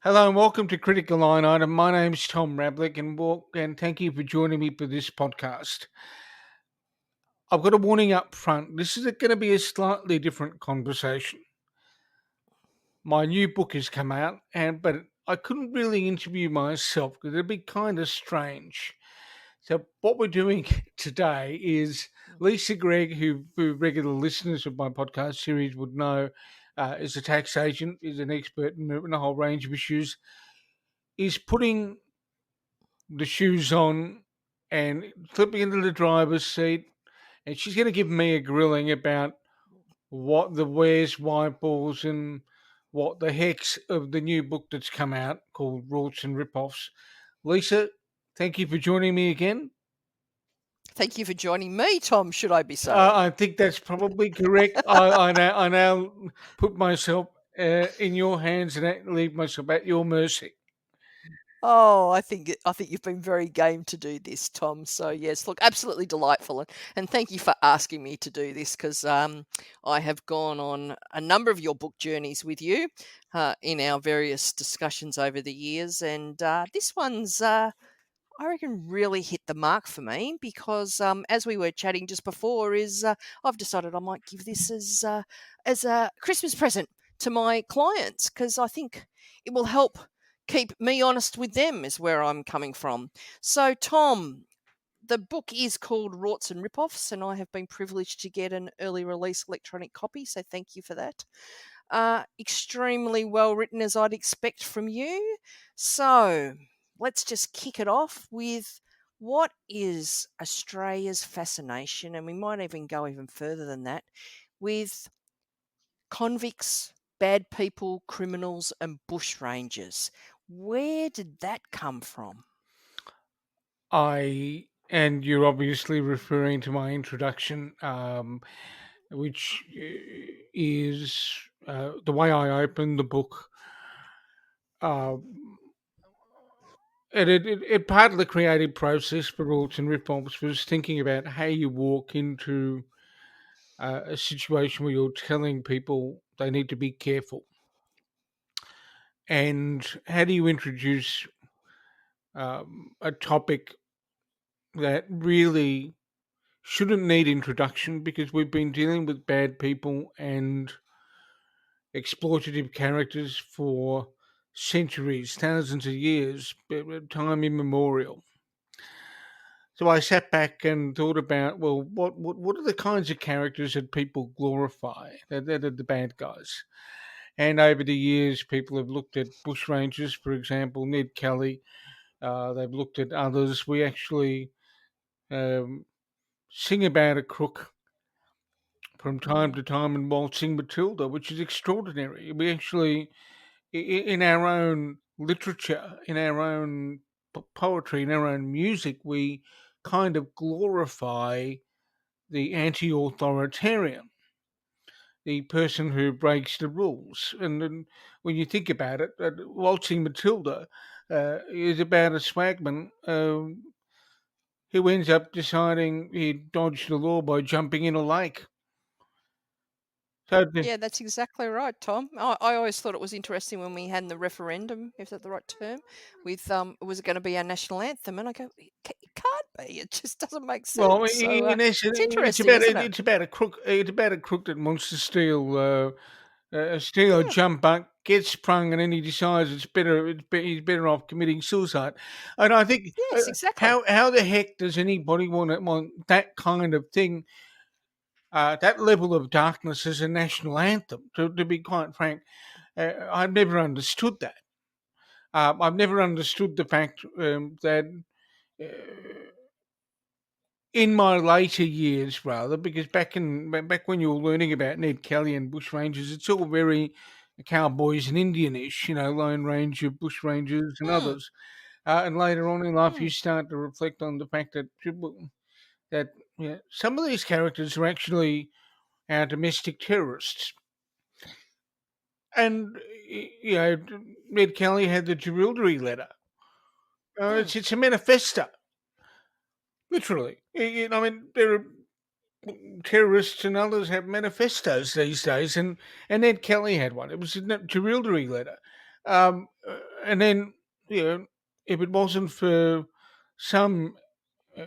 Hello and welcome to Critical Line Item. My name's Tom Ravlic and thank you for joining me for this podcast. I've got a warning up front. This is going to be a slightly different conversation. My new book has come out, but I couldn't really interview myself because it'd be kind of strange. So what we're doing today is Lisa Greig, who regular listeners of my podcast series would know, is a tax agent, is an expert in a whole range of issues, is putting the shoes on and flipping into the driver's seat, and she's going to give me a grilling about what the where's why balls and what the hex of the new book that's come out called Rorts and Ripoffs. Lisa, thank you for joining me again. Thank you for joining me, Tom, should I be saying. I think that's probably correct. I now put myself in your hands and leave myself at your mercy. Oh, I think you've been very game to do this, Tom. So yes, look, absolutely delightful, and thank you for asking me to do this because I have gone on a number of your book journeys with you in our various discussions over the years, and this one's I reckon really hit the mark for me because as we were chatting just before, I've decided I might give this as a Christmas present to my clients because I think it will help keep me honest with them is where I'm coming from. So, Tom, the book is called Rorts and Ripoffs, and I have been privileged to get an early release electronic copy, so thank you for that. Extremely well written, as I'd expect from you. So, let's just kick it off with what is Australia's fascination, and we might even go even further than that, with convicts, bad people, criminals, and bushrangers. Where did that come from? And you're obviously referring to my introduction, which is the way I opened the book. Uh, it part of the creative process for Rorts and Ripoffs was thinking about how you walk into a situation where you're telling people they need to be careful, and how do you introduce a topic that really shouldn't need introduction because we've been dealing with bad people and exploitative characters for centuries, thousands of years, time immemorial. So I sat back and thought about, well, what are the kinds of characters that people glorify? That are the bad guys. And over the years, people have looked at bushrangers, for example, Ned Kelly. They've looked at others. We actually um, sing about a crook from time Mm. to time in Waltzing Matilda, which is extraordinary. We actually, in our own literature, in our own poetry, in our own music, we kind of glorify the anti authoritarian, the person who breaks the rules. And then when you think about it, Waltzing Matilda is about a swagman who ends up deciding he dodged the law by jumping in a lake. So, Yeah, that's exactly right, Tom. I always thought it was interesting when we had the referendum, if that's the right term, with was it going to be our national anthem? And I go, it can't be. It just doesn't make well, sense. So in essence, it's interesting, isn't it? it's about a crook. It's about a crook that wants to steal a Yeah. jump buck, gets sprung, and then he decides he's better off committing suicide. And I think Yes, exactly. how the heck does anybody want that kind of thing, that level of darkness as a national anthem? To be quite frank, I've never understood that. I've never understood the fact that. Uh, in my later years, rather, because back when you were learning about Ned Kelly and bushrangers, it's all very cowboys and Indianish, Lone Ranger, bushrangers, and Mm, others. And later on in life, you mm. start to reflect on the fact that some of these characters are actually our domestic terrorists. And Ned Kelly had the Jerilderie letter. Mm. It's a manifesto, literally. I mean, there are terrorists and others have manifestos these days, and Ed Kelly had one. It was a Jerilderie letter, um, and then, if it wasn't for some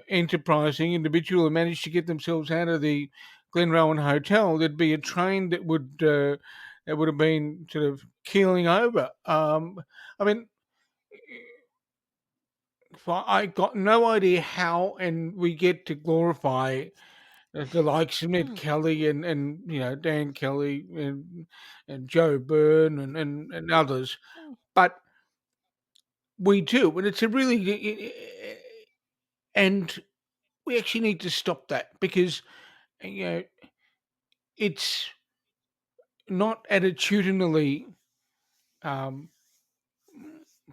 enterprising individual who managed to get themselves out of the Glenrowan Hotel, there'd be a train that would have been sort of keeling over. I mean, I got no idea how, and we get to glorify the likes of Ned Mm, Kelly and Dan Kelly and Joe Byrne and others, mm, but we do, and it's a really and we actually need to stop that because you know it's not attitudinally um,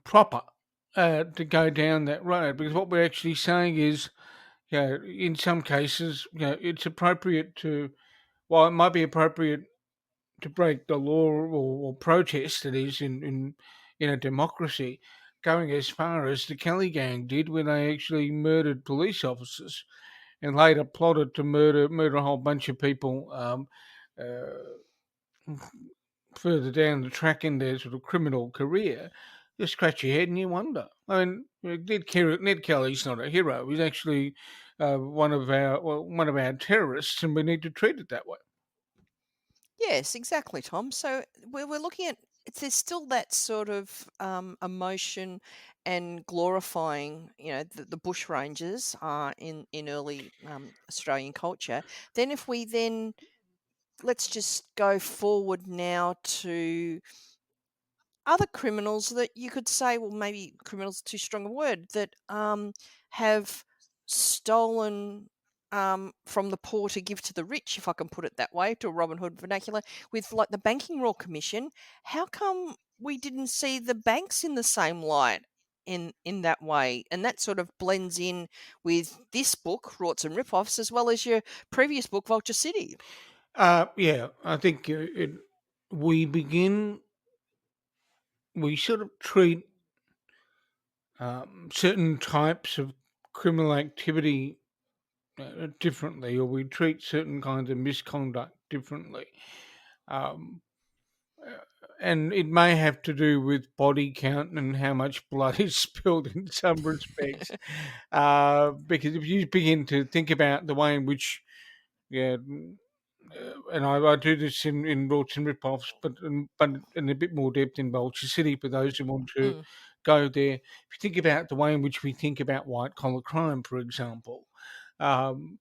proper to go down that road because what we're actually saying is, in some cases, it's appropriate to, well, it might be appropriate to break the law or protest, it is, in a democracy, going as far as the Kelly gang did when they actually murdered police officers and later plotted to murder a whole bunch of people uh, further down the track in their sort of criminal career. You scratch your head and you wonder. I mean, Ned Kelly's not a hero. He's actually one of our terrorists, and we need to treat it that way. yes, exactly, Tom. So we're looking at there's still that sort of emotion and glorifying, the bush rangers in early Australian culture. Then if we then let's just go forward now to other criminals that you could say, well, maybe criminals too strong a word, that have stolen from the poor to give to the rich, if I can put it that way, to a Robin Hood vernacular, with like the Banking Royal Commission. How come we didn't see the banks in the same light? In that way, and that sort of blends in with this book, Rorts and Ripoffs, as well as your previous book, Vulture City. Yeah, I think we begin, we sort of treat certain types of criminal activity differently, or we treat certain kinds of misconduct differently. Um, uh, and it may have to do with body count and how much blood is spilled in some respects. Because if you begin to think about the way in which, yeah, and I do this in Rorts and Ripoffs, but in a bit more depth in Vulture City for those who want to Mm, go there. If you think about the way in which we think about white collar crime, for example, um,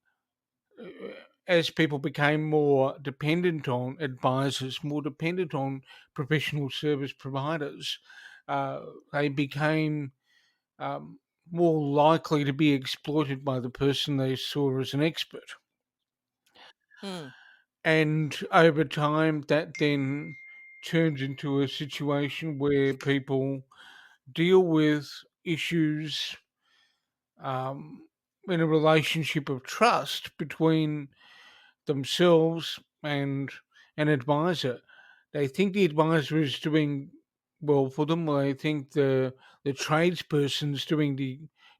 uh, as people became more dependent on advisors, more dependent on professional service providers, uh, they became um, more likely to be exploited by the person they saw as an expert. mm, And over time, that then turns into a situation where people deal with issues um, in a relationship of trust between themselves and an advisor. They think the advisor is doing well for them, or they think the tradesperson's doing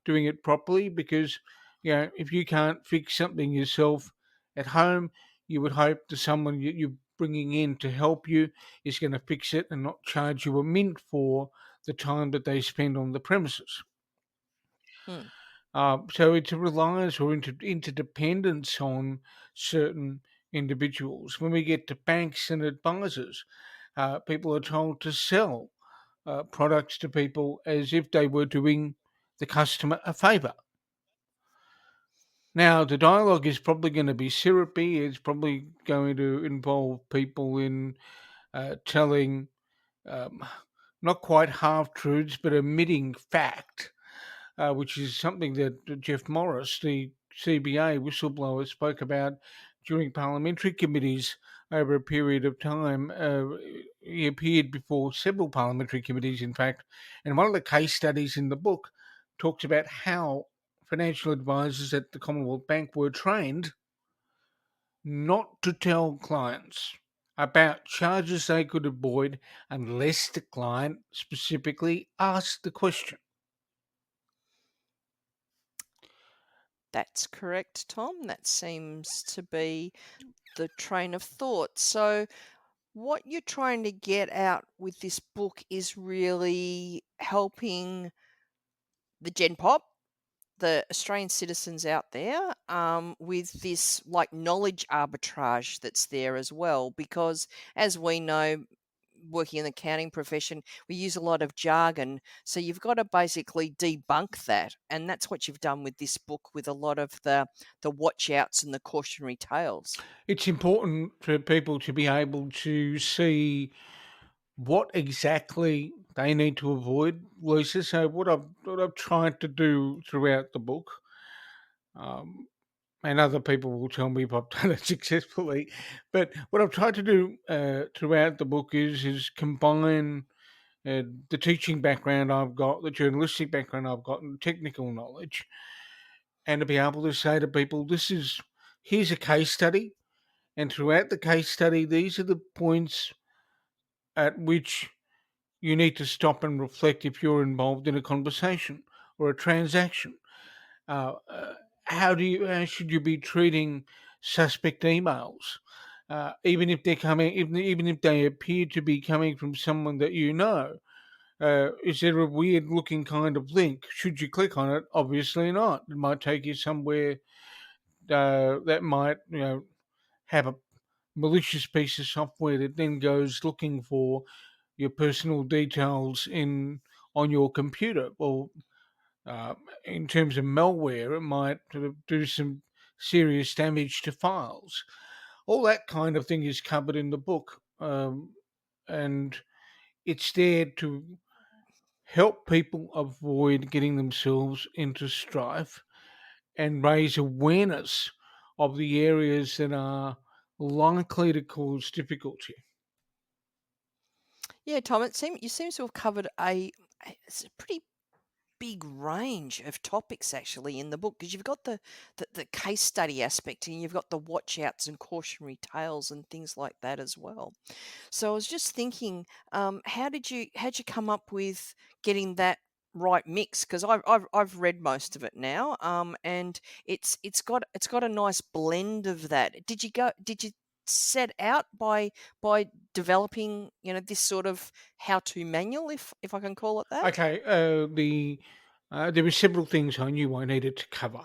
it properly because if you can't fix something yourself at home, you would hope that someone you're bringing in to help you is going to fix it and not charge you a mint for the time that they spend on the premises. mm. So it's a reliance or interdependence on certain individuals. When we get to banks and advisors, people are told to sell products to people as if they were doing the customer a favour. Now, the dialogue is probably going to be syrupy. It's probably going to involve people in telling um, not quite half truths, but omitting fact, which is something that Jeff Morris, the CBA whistleblower, spoke about during parliamentary committees over a period of time. He appeared before several parliamentary committees, in fact, and one of the case studies in the book talks about how financial advisors at the Commonwealth Bank were trained not to tell clients about charges they could avoid unless the client specifically asked the question. That's correct, Tom. That seems to be the train of thought. So, what you're trying to get out with this book is really helping the Gen Pop, the Australian citizens out there, with this like knowledge arbitrage that's there as well. Because as we know, working in the accounting profession, we use a lot of jargon. So you've got to basically debunk that. And that's what you've done with this book with a lot of the watch outs and the cautionary tales. It's important for people to be able to see what exactly they need to avoid, Lisa. So what I've tried to do throughout the book, um, and other people will tell me if I've done it successfully, but what I've tried to do throughout the book is combine the teaching background I've got, the journalistic background I've got, and technical knowledge, and to be able to say to people, here's a case study, and throughout the case study, these are the points at which you need to stop and reflect if you're involved in a conversation or a transaction. Uh, uh, how should you be treating suspect emails, even if they're coming, even if they appear to be coming from someone that you know? Is there a weird looking kind of link? Should you click on it? Obviously not. It might take you somewhere that might, have a malicious piece of software that then goes looking for your personal details in on your computer. Well, uh, in terms of malware, it might sort of do some serious damage to files. All that kind of thing is covered in the book, and it's there to help people avoid getting themselves into strife and raise awareness of the areas that are likely to cause difficulty. Yeah, Tom, you seem to have covered it's a pretty big range of topics actually in the book because you've got the case study aspect and you've got the watch outs and cautionary tales and things like that as well. So I was just thinking, how'd you come up with getting that right mix? Because I've read most of it now, and it's got a nice blend of that. Did you set out by developing this sort of how to manual, if I can call it that? Okay, there were several things I knew I needed to cover.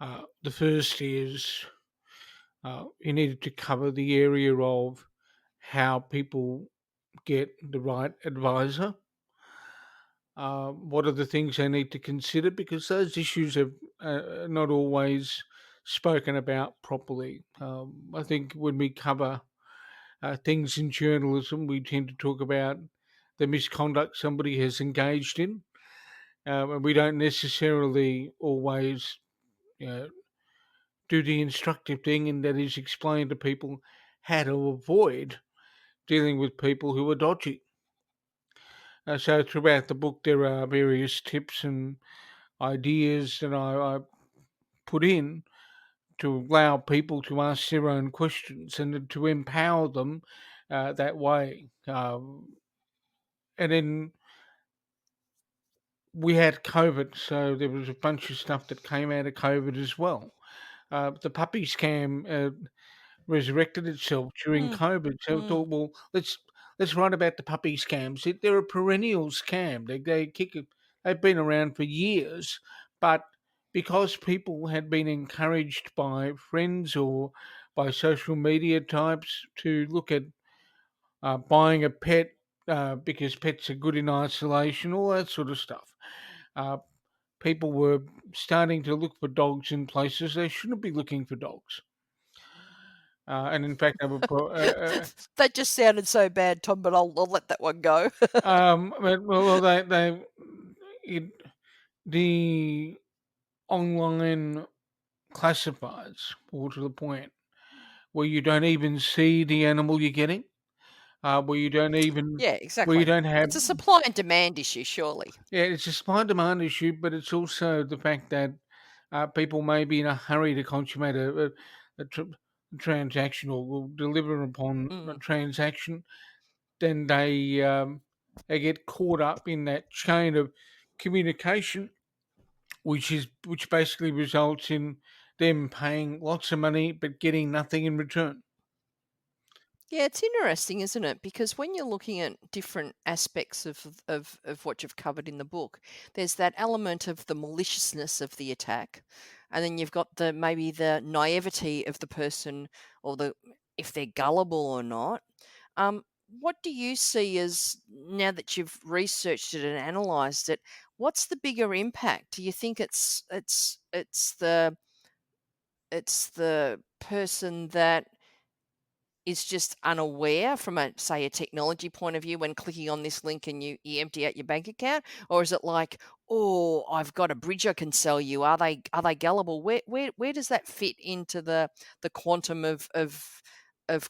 The first is you needed to cover the area of how people get the right advisor. What are the things they need to consider? Because those issues are not always spoken about properly. I think when we cover things in journalism, we tend to talk about the misconduct somebody has engaged in, and we don't necessarily always uh, do the instructive thing, and that is explain to people how to avoid dealing with people who are dodgy. So throughout the book, there are various tips and ideas that I put in to allow people to ask their own questions and to empower them that way. And then we had COVID, so there was a bunch of stuff that came out of COVID as well. The puppy scam resurrected itself during Mm, COVID, so I mm. thought, well, let's write about the puppy scams. They're a perennial scam. They've been around for years, but because people had been encouraged by friends or by social media types to look at buying a pet because pets are good in isolation, all that sort of stuff. Uh, People were starting to look for dogs in places they shouldn't be looking for dogs. And in fact, That just sounded so bad, Tom, but I'll let that one go. they it, the online classifieds, or to the point where you don't even see the animal you're getting, where you don't even Yeah, where you exactly. don't have. It's a supply and demand issue, surely. Yeah, it's a supply and demand issue, but it's also the fact that people may be in a hurry to consummate a transaction or will deliver upon a Mm. transaction. Then they get caught up in that chain of communication, which basically results in them paying lots of money but getting nothing in return. Yeah, it's interesting, isn't it? Because when you're looking at different aspects of what you've covered in the book, there's that element of the maliciousness of the attack, and then you've got the maybe the naivety of the person, or the if they're gullible or not. Um, what do you see as, now that you've researched it and analysed it, what's the bigger impact? Do you think it's the person that is just unaware from a, say, a technology point of view, when clicking on this link and you empty out your bank account? Or is it like, oh, I've got a bridge I can sell you? Are they gullible? Where does that fit into the quantum of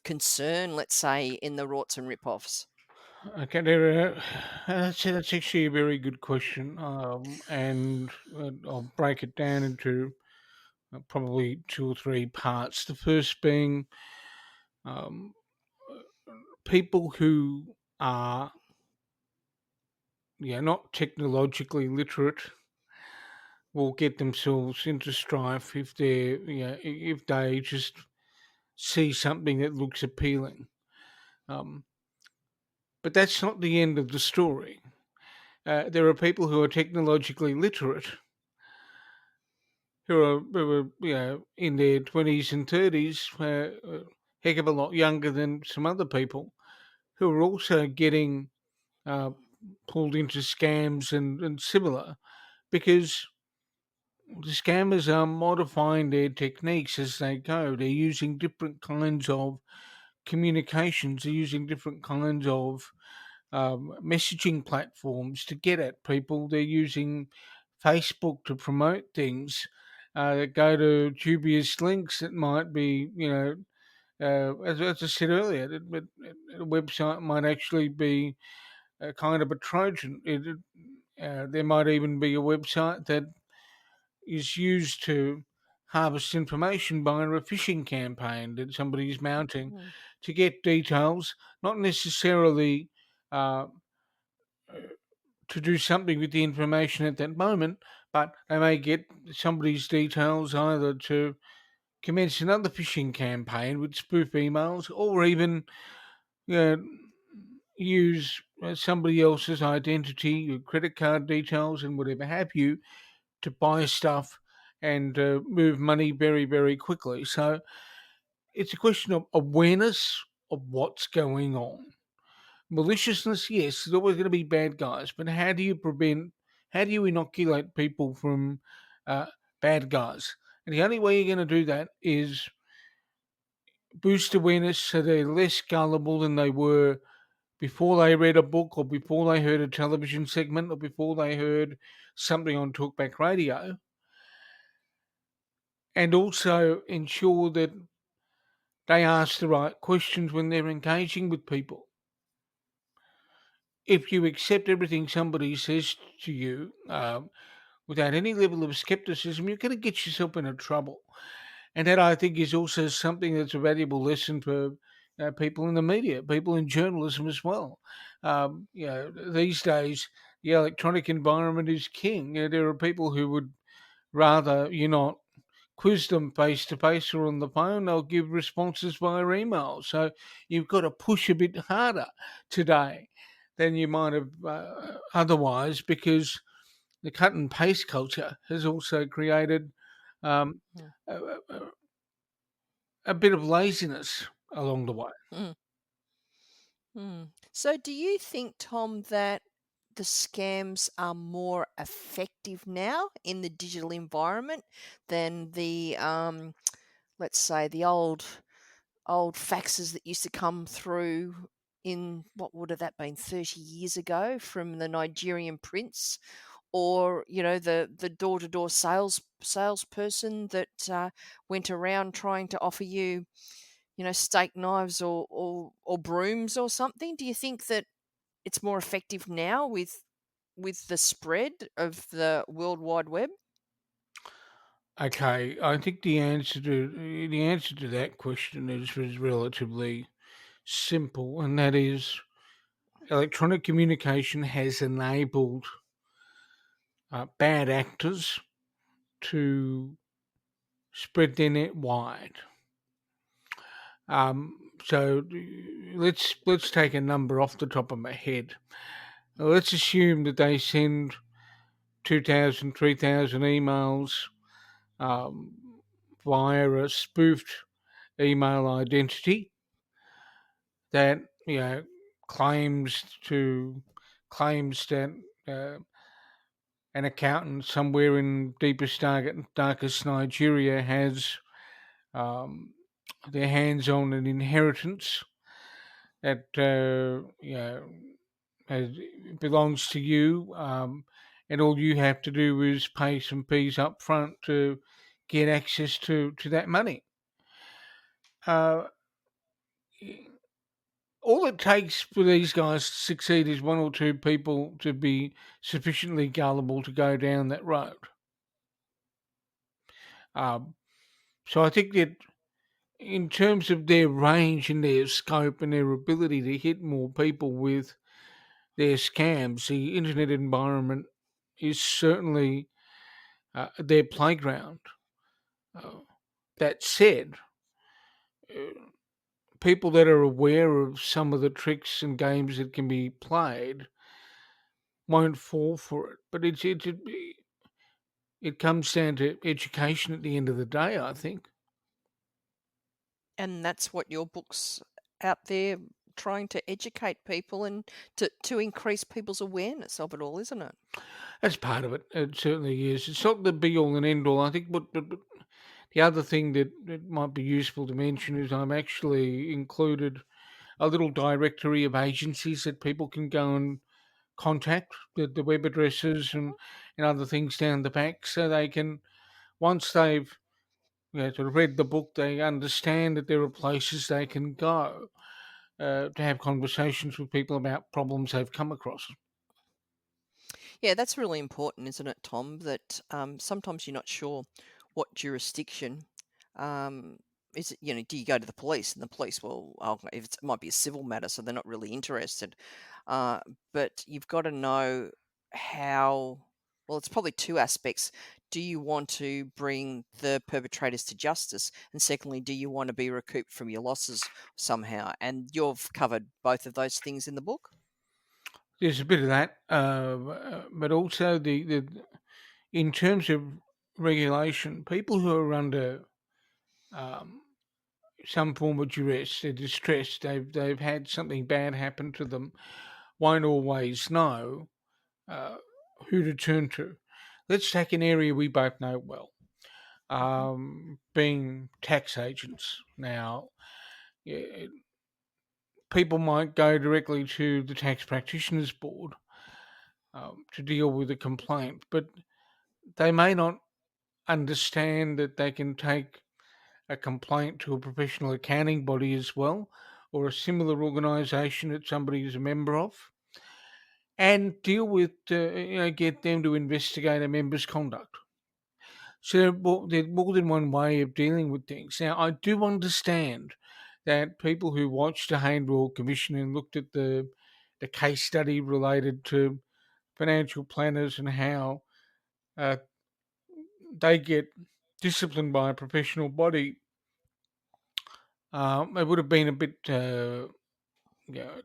concern, let's say, in the Rorts and ripoffs? Okay, there. That's actually a very good question, and I'll break it down into probably two or three parts. The first being um, people who are not technologically literate will get themselves into strife if if they just see something that looks appealing. Um, but that's not the end of the story. There are people who are technologically literate who are in their 20s and 30s, a heck of a lot younger than some other people, who are also getting uh, pulled into scams and similar, because the scammers are modifying their techniques as they go. They're using different kinds of communications, they're using different kinds of messaging platforms to get at people. They're using Facebook to promote things that go to dubious links that might be, as I said earlier, a website might actually be a kind of a Trojan. There might even be a website that is used to harvest information via a phishing campaign that somebody's mounting Mm, to get details, not necessarily uh, to do something with the information at that moment, but they may get somebody's details either to commence another phishing campaign with spoof emails, or even uh, use somebody else's identity, your credit card details, and whatever have you, to buy stuff and move money very, very quickly. So it's a question of awareness of what's going on. Maliciousness, yes, there's always going to be bad guys, but how do you inoculate people from uh, bad guys? And the only way you're going to do that is boost awareness so they're less gullible than they were before they read a book, or before they heard a television segment, or before they heard something on talkback radio, and also ensure that they ask the right questions when they're engaging with people. If you accept everything somebody says to you without any level of skepticism, you're going to get yourself into trouble. And that, I think, is also something that's a valuable lesson for people in the media, people in journalism as well. These days, the electronic environment is king. There are people who would rather you not quiz them face to face or on the phone. They'll give responses via email. So you've got to push a bit harder today than you might have otherwise, because the cut and paste culture has also created um, mm, a, a, a bit of laziness along the way. mm, So, do you think, Tom, that the scams are more effective now in the digital environment than let's say, the old faxes that used to come through in, what would have that been, 30 years ago, from the Nigerian prince, or the door-to-door salesperson that went around trying to offer you, steak knives or brooms or something? Do you think that it's more effective now with the spread of the World Wide Web? Okay, I think the answer to that question is relatively simple, and that is electronic communication has enabled bad actors to spread their net wide. So let's take a number off the top of my head. Let's assume that they send 2,000, 3,000 emails um, via a spoofed email identity that claims to claims that uh, an accountant somewhere in deepest darkest Nigeria has um, their hands on an inheritance that has, belongs to you, and all you have to do is pay some fees up front to get access to that money. Uh, all it takes for these guys to succeed is one or two people to be sufficiently gullible to go down that road. Um, so I think that in terms of their range and their scope and their ability to hit more people with their scams, the internet environment is certainly their playground. Uh, that said, uh, people that are aware of some of the tricks and games that can be played won't fall for it. But it comes down to education at the end of the day, I think. And that's what your book's out there trying to educate people and to increase people's awareness of it all, isn't it? That's part of it. It certainly is. It's not the be all and end all. I think, but the other thing that might be useful to mention is I've actually included a little directory of agencies that people can go and contact, the web addresses and other things down the back, so they can, once they've sort of read the book, they understand that there are places they can go to have conversations with people about problems they've come across. Yeah, that's really important, isn't it, Tom? That sometimes you're not sure what jurisdiction um, is it. You know, do you go to the police, and the police will, oh, if it might be a civil matter, so they're not really interested. Uh, but you've got to know how. Well, it's probably two aspects. Do you want to bring the perpetrators to justice? And secondly, do you want to be recouped from your losses somehow? And you've covered both of those things in the book. There's a bit of that, but also the in terms of regulation, people who are under um, some form of duress, they're distressed, they've had something bad happen to them, won't always know uh, who to turn to. Let's take an area we both know well, Hmm. being tax agents. Now, yeah, people might go directly to the tax practitioners board to deal with a complaint, but they may not understand that they can take a complaint to a professional accounting body as well, or a similar organisation that somebody is a member of, and deal with, get them to investigate a member's conduct. So there's more than one way of dealing with things. Now, I do understand that people who watched the Hayne Royal Commission and looked at the case study related to financial planners and how uh, they get disciplined by a professional body, it would have been a bit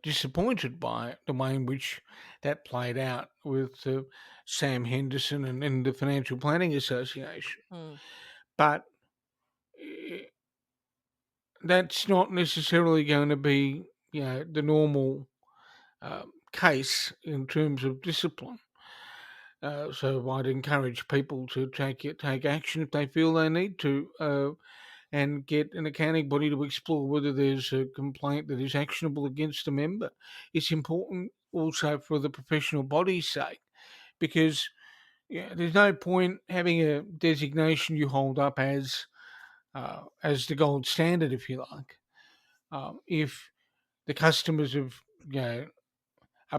disappointed by the way in which that played out with Sam Henderson and the Financial Planning Association. Mm. But that's not necessarily going to be, the normal case in terms of discipline. So I'd encourage people to take action if they feel they need to, and get an accounting body to explore whether there's a complaint that is actionable against a member. It's important also for the professional body's sake because there's no point having a designation you hold up as the gold standard, if you like. If the customers of a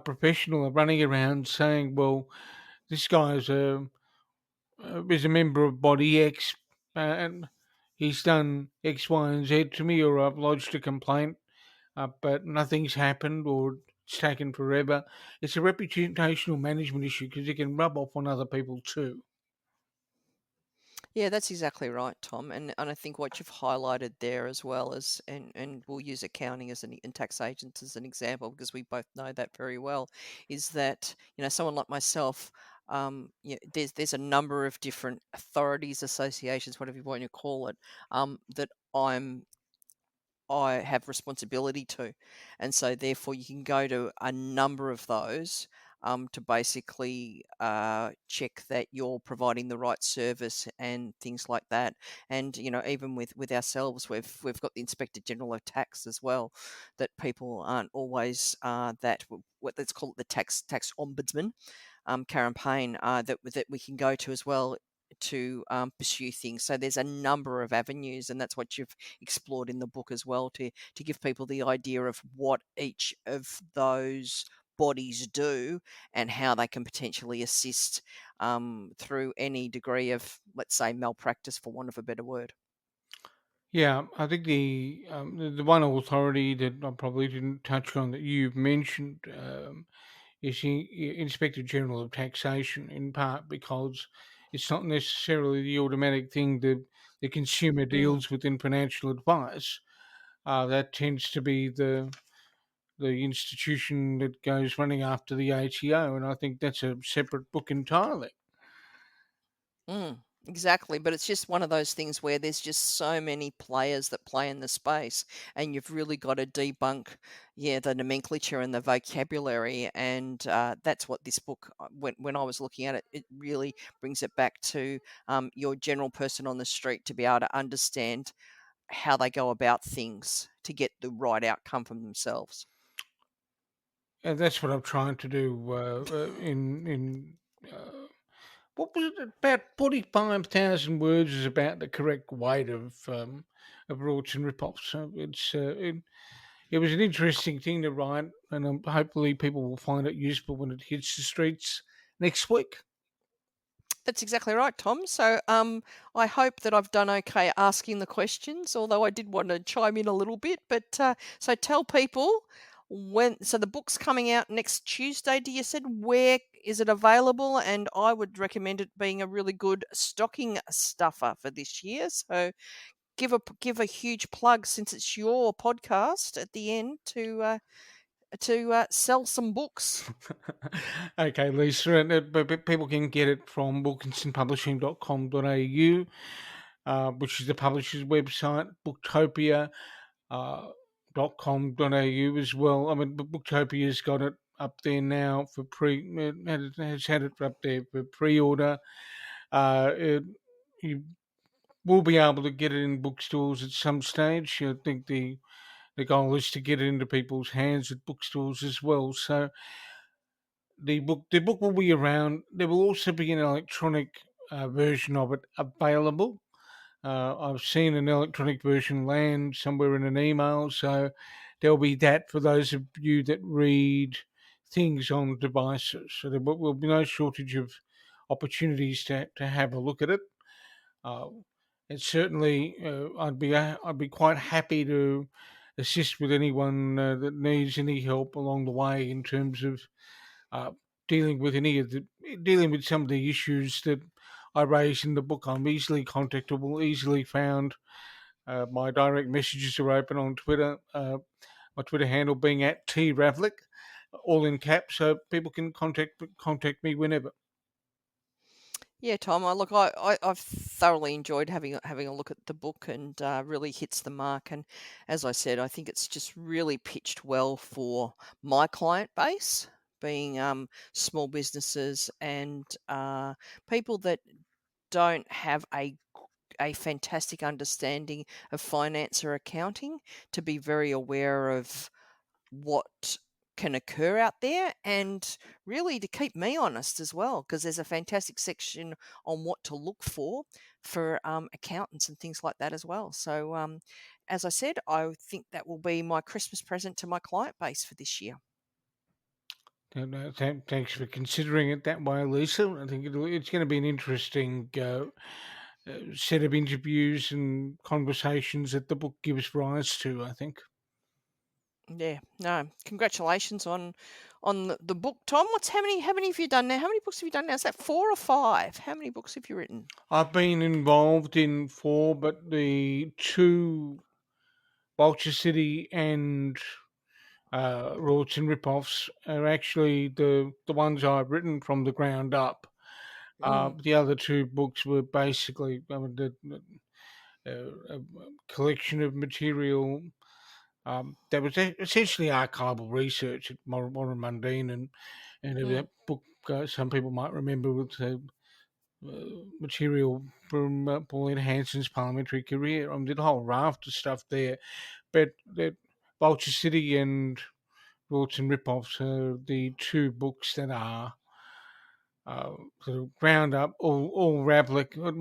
professional are running around saying, "Well, this guy's is a member of Body X, and he's done X, Y, and Z to me, or I've lodged a complaint, but nothing's happened, or it's taken forever." It's a reputational management issue because it can rub off on other people too. Yeah, that's exactly right, Tom. And I think what you've highlighted there as well as and we'll use accounting as and tax agents as an example because we both know that very well, is that, someone like myself, there's a number of different authorities, associations, whatever you want to call it, that I have responsibility to. And so therefore you can go to a number of those to basically check that you're providing the right service and things like that. And even with ourselves, we've got the Inspector General of Tax as well, that people aren't always what let's call it the tax ombudsman, Karen Payne, that we can go to as well to pursue things. So there's a number of avenues, and that's what you've explored in the book as well, to give people the idea of what each of those bodies do and how they can potentially assist through any degree of, let's say, malpractice, for want of a better word. Yeah, I think the one authority that I probably didn't touch on that you've mentioned is the Inspector General of Taxation, in part because it's not necessarily the automatic thing that the consumer Mm. deals with in financial advice. That tends to be the institution that goes running after the ATO, and I think that's a separate book entirely. Exactly, but it's just one of those things where there's just so many players that play in the space, and you've really got to debunk, yeah, the nomenclature and the vocabulary, and that's what this book, when I was looking at it, it really brings it back to your general person on the street to be able to understand how they go about things to get the right outcome from themselves. And that's what I'm trying to do in what was it, about 45,000 words is about the correct weight of Rorts and ripoffs. So it was an interesting thing to write, and hopefully people will find it useful when it hits the streets next week. That's exactly right, Tom. So, I hope that I've done okay asking the questions, although I did want to chime in a little bit. But so tell people when. So the book's coming out next Tuesday. Do you said where is it available? And I would recommend it being a really good stocking stuffer for this year. So give a huge plug since it's your podcast at the end to sell some books. Okay, Lisa, and but people can get it from wilkinsonpublishing.com.au, which is the publisher's website, booktopia .com.au as well. I mean, Booktopia's got it up there now for has had it up there for pre-order. You will be able to get it in bookstores at some stage. I think the goal is to get it into people's hands at bookstores as well. So the book will be around. There will also be an electronic version of it available. I've seen an electronic version land somewhere in an email, so there'll be that for those of you that read things on devices. So there will be no shortage of opportunities to have a look at it. Uh, and certainly, I'd be quite happy to assist with anyone that needs any help along the way in terms of uh, dealing with some of the issues that I raise in the book. I'm easily contactable, easily found. My direct messages are open on Twitter. My Twitter handle being at @Ravlic, all in caps, so people can contact me whenever. Yeah, Tom. I've thoroughly enjoyed having a look at the book, and really hits the mark. And as I said, I think it's just really pitched well for my client base, being small businesses and people that don't have a fantastic understanding of finance or accounting, to be very aware of what can occur out there, and really to keep me honest as well, because there's a fantastic section on what to look for accountants and things like that as well. So, as I said, I think that will be my Christmas present to my client base for this year. And, thanks for considering it that way, Lisa. I think it's going to be an interesting set of interviews and conversations that the book gives rise to, I think. Yeah, no, congratulations the book, Tom. How many have you done now? How many books have you done now? Is that 4 or 5? How many books have you written? I've been involved in 4, but the 2 Vulture City and Rorts and Ripoffs are actually the ones I've written from the ground up. Mm, The other 2 books were basically, I mean, a collection of material that was essentially archival research at Modern Mundine, and mm, that book, some people might remember, with material from Pauline Hanson's parliamentary career. Did a whole raft of stuff there, but that Vulture City and Rorts and Ripoffs are the 2 books that are sort of ground up, all Ravlic, 100%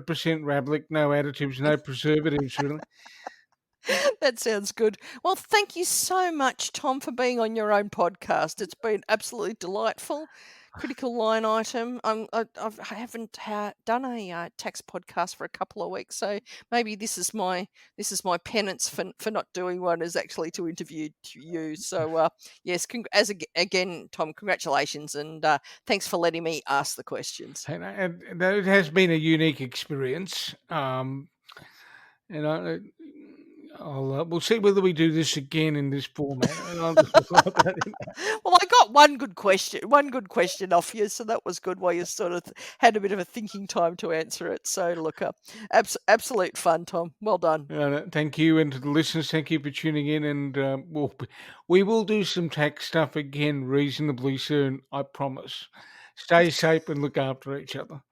Ravlic, no additives, no preservatives, really. that sounds good. Well, thank you so much, Tom, for being on your own podcast. It's been absolutely delightful. Critical line item. I haven't done a tax podcast for a couple of weeks, so maybe this is my penance for not doing one, is actually to interview you. So yes, again, Tom, congratulations, and thanks for letting me ask the questions. And it has been a unique experience. And we'll see whether we do this again in this format. And I'll just Well, I got one good question off you, so that was good. While you sort of had a bit of a thinking time to answer it. So look, absolute fun, Tom. Well done. thank you, and to the listeners, thank you for tuning in. And we will do some tech stuff again reasonably soon, I promise. Stay safe and look after each other.